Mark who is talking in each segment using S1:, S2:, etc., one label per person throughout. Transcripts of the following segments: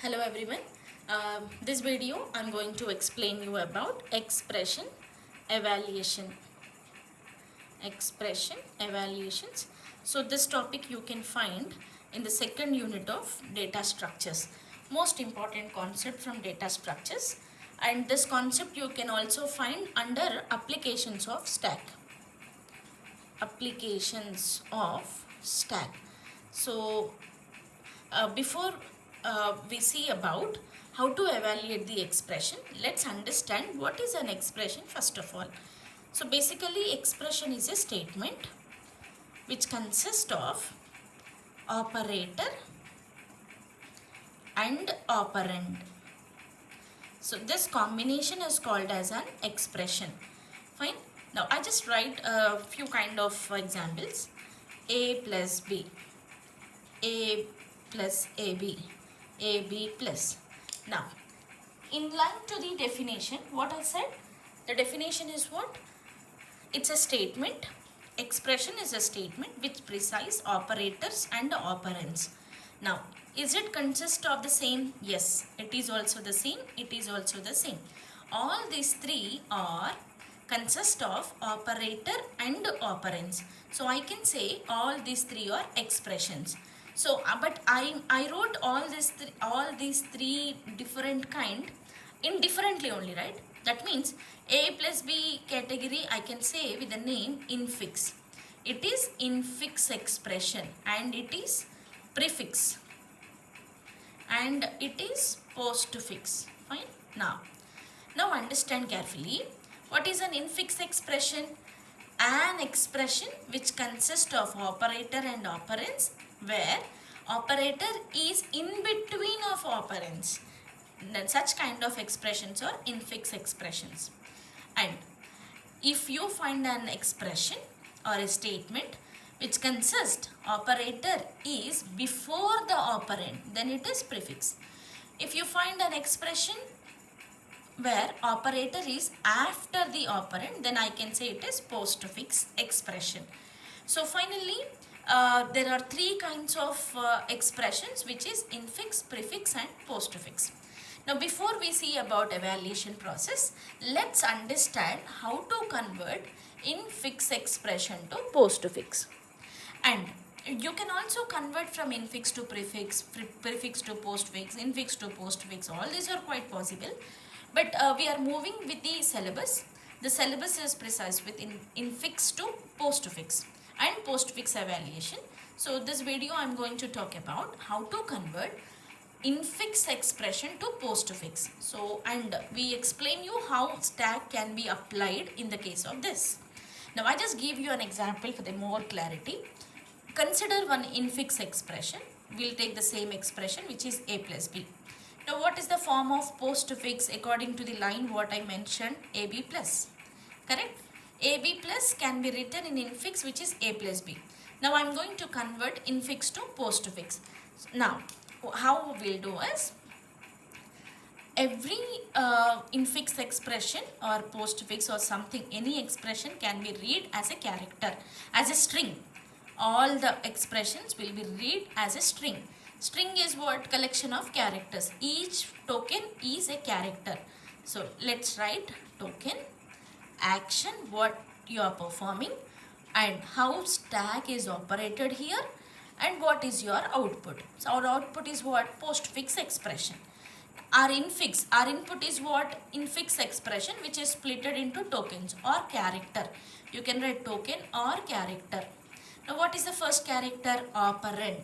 S1: Hello everyone. This video I'm going to explain you about expression evaluation. Expression evaluations. So this topic you can find in the second unit of data structures. Most important concept from data structures, and this concept you can also find under applications of stack. Applications of stack. So before we see about how to evaluate the expression, let's understand what is an expression first of all. So basically expression is a statement which consists of operator and operand. So this combination is called as an expression. Fine. Now I just write a few kind of examples. A plus B, A plus AB, AB plus. Now, in line to the definition, what I said, the definition is what? It's a statement. Expression is a statement which precise operators and operands. Now, is it consist of the same? Yes, it is also the same. It is also the same. All these three are consist of operator and operands. So I can say all these three are expressions. So, but I wrote all these three different kind indifferently only, right? That means A plus B category I can say with the name infix. It is infix expression and it is prefix and it is postfix. Fine. Now understand carefully. What is an infix expression? An expression which consists of operator and operands, where operator is in between of operands. Such kind of expressions are infix expressions. And if you find an expression or a statement which consists operator is before the operand, then it is prefix. If you find an expression where operator is after the operand, then I can say it is postfix expression. So finally, there are three kinds of expressions, which is infix, prefix and postfix. Now before we see about evaluation process, let's understand how to convert infix expression to postfix. And you can also convert from infix to prefix, prefix to postfix, infix to postfix. All these are quite possible. But we are moving with the syllabus. The syllabus is precise with infix to postfix and postfix evaluation. So this video I am going to talk about how to convert infix expression to postfix. So, and we explain you how stack can be applied in the case of this. Now I just give you an example for the more clarity. Consider one infix expression. We'll take the same expression which is A plus B. Now what is the form of postfix according to the line what I mentioned, AB plus, correct? AB plus can be written in infix which is A plus B. Now I am going to convert infix to postfix. Now how we'll do is, every infix expression or postfix or something, any expression can be read as a character, as a string. All the expressions will be read as a string. String is what? Collection of characters. Each token is a character. So let's write token, action, what you are performing, and how stack is operated here, and what is your output. So our output is what? Postfix expression. Our infix, our input is what? Infix expression, which is splitted into tokens or character. You can write token or character. Now what is the first character? Operand.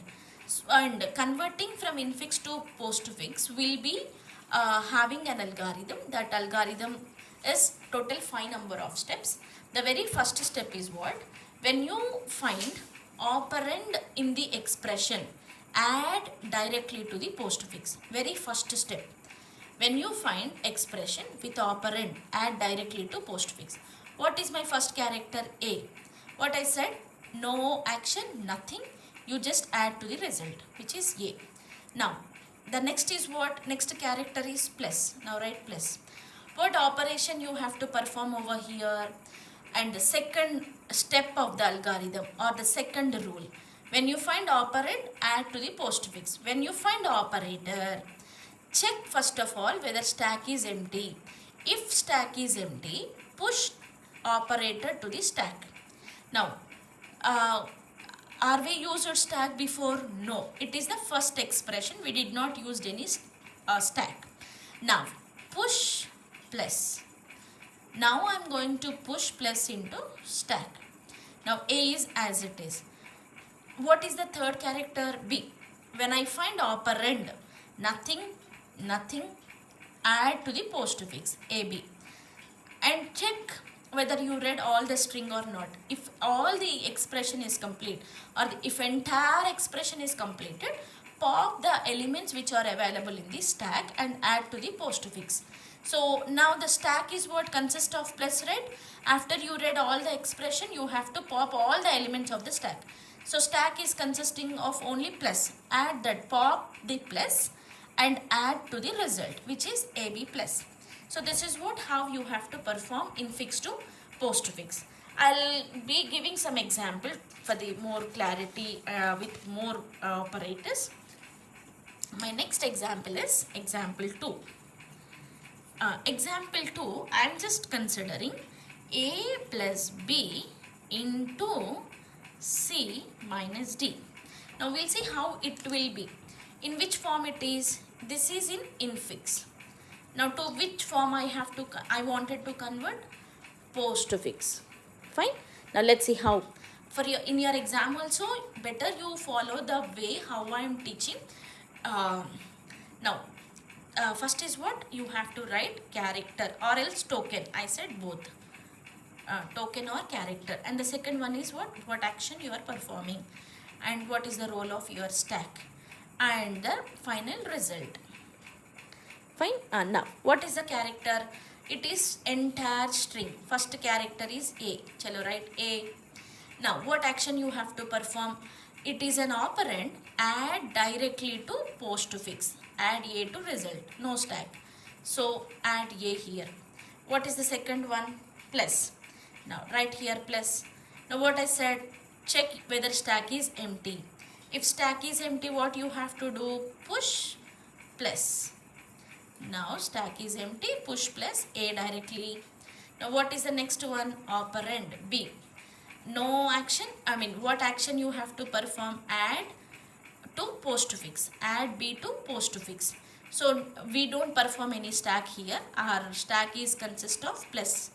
S1: And converting from infix to postfix will be having an algorithm. That algorithm is total 5 number of steps. The very first step is what? When you find operand in the expression, add directly to the postfix. Very first step. When you find expression with operand, add directly to postfix. What is my first character? A. What I said? No action, nothing. You just add to the result, which is A. Now, the next is what? Next character is plus. Now write plus. What operation you have to perform over here? And the second step of the algorithm or the second rule. When you find operand, add to the postfix. When you find operator, check first of all whether stack is empty. If stack is empty, push operator to the stack. Now, uh, are we used stack before? No, it is the first expression. We did not use any stack. Now, push plus. Now I am going to push plus into stack. Now A is as it is. What is the third character? B. When I find operand, nothing, add to the postfix AB and check whether you read all the string or not. If all the expression is complete or if entire expression is completed, pop the elements which are available in the stack and add to the postfix. So now the stack is what consists of plus, right? After you read all the expression, you have to pop all the elements of the stack. So stack is consisting of only plus. Add that, pop the plus and add to the result, which is AB plus. So this is how you have to perform infix to postfix. I'll be giving some example for the more clarity with more operators. My next example is example 2. Example 2, I am just considering A plus B into C minus D. Now we'll see how it will be. In which form it is? This is in infix. Now to which form I wanted to convert? Postfix. Fine. Now let's see how. In your exam also, better you follow the way how I am teaching. Now first is what? You have to write character or else token. I said both. Token or character. And the second one is what? What action you are performing. And what is the role of your stack. And the final result. Fine. Now, what is the character? It is entire string. First character is A. Chalo, write A. Now, what action you have to perform? It is an operand. Add directly to postfix. Add A to result. No stack. So, add A here. What is the second one? Plus. Now, write here plus. Now, what I said? Check whether stack is empty. If stack is empty, what you have to do? Push plus. Now stack is empty, push plus A directly. Now what is the next one? Operand B. No action, what action you have to perform? Add to postfix. Add B to postfix. So we don't perform any stack here. Our stack is consist of plus.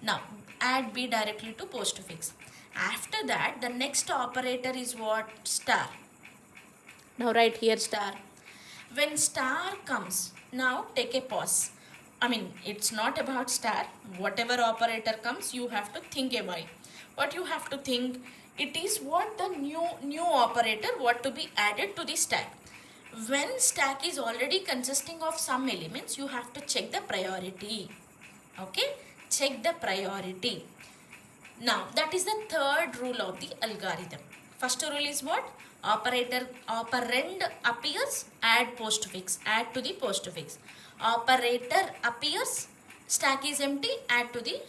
S1: Now add B directly to postfix. After that, the next operator is what? Star. Now write here star. When star comes, now take a pause. It's not about star. Whatever operator comes, you have to think a while. What you have to think? It is what the new operator, what to be added to the stack. When stack is already consisting of some elements, you have to check the priority. Okay? Check the priority. Now, that is the third rule of the algorithm. First rule is what? Operand appears, add postfix, add to the postfix. Operator appears, stack is empty, add to the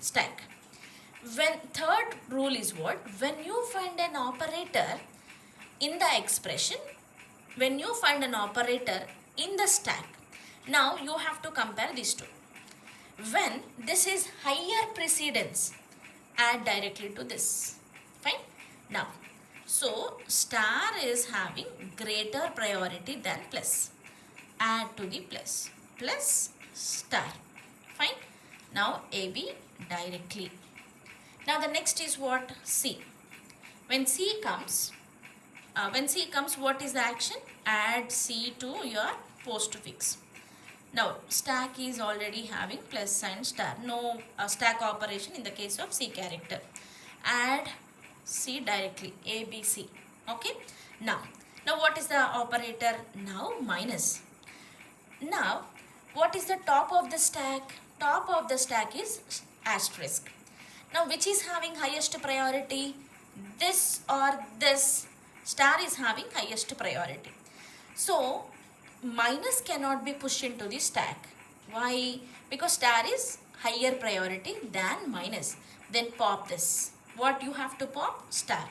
S1: stack. Third rule is what? When you find an operator in the expression, when you find an operator in the stack, now you have to compare these two. When this is higher precedence, add directly to this. Fine. Now, so star is having greater priority than plus. Add to the plus. Plus star. Fine. Now AB directly. Now the next is what? C. When C comes, what is the action? Add C to your postfix. Now stack is already having plus sign star. No stack operation in the case of C character. Add C directly. ABC. Okay. Now what is the operator? Now minus. Now what is the top of the stack? Top of the stack is asterisk. Now which is having highest priority? This or this? Star is having highest priority. So minus cannot be pushed into the stack. Why? Because star is higher priority than minus. Then pop this. What you have to pop? Star.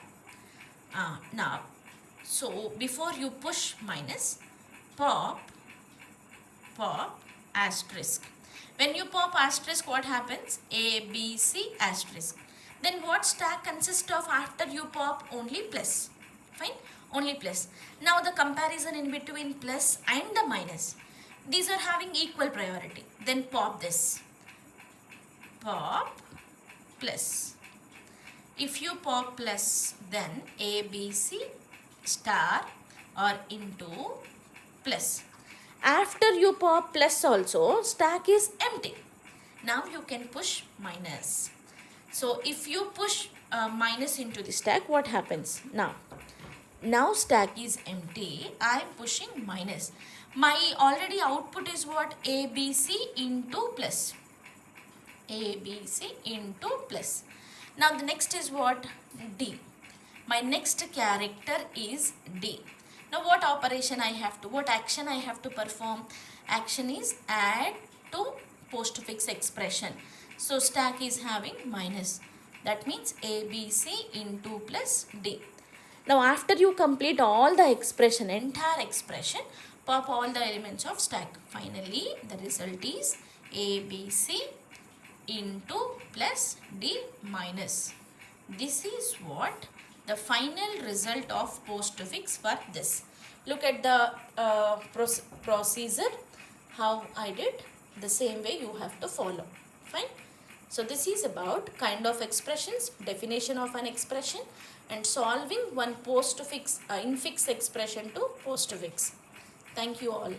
S1: Now, so before you push minus, pop pop asterisk. When you pop asterisk, what happens? A, B, C asterisk. Then what stack consists of after you pop? Only plus. Fine? Only plus. Now the comparison in between plus and the minus. These are having equal priority. Then pop this. Pop plus. If you pop plus, then A, B, C star or into plus. After you pop plus also, stack is empty. Now you can push minus. So if you push minus into the stack, what happens? Now stack is empty. I am pushing minus. My already output is what? A, B, C into plus. A, B, C into plus. Now the next is what? D. My next character is D. Now what operation I have to, what action I have to perform? Action is add to postfix expression. So stack is having minus. That means A, B, C into plus D. Now after you complete all the expression, entire expression, pop all the elements of stack. Finally the result is A, B, C into plus D minus. This is what the final result of postfix for this. Look at the procedure, how I did. The same way you have to follow. Fine. So this is about kind of expressions, definition of an expression, and solving one postfix infix expression to postfix. Thank you all.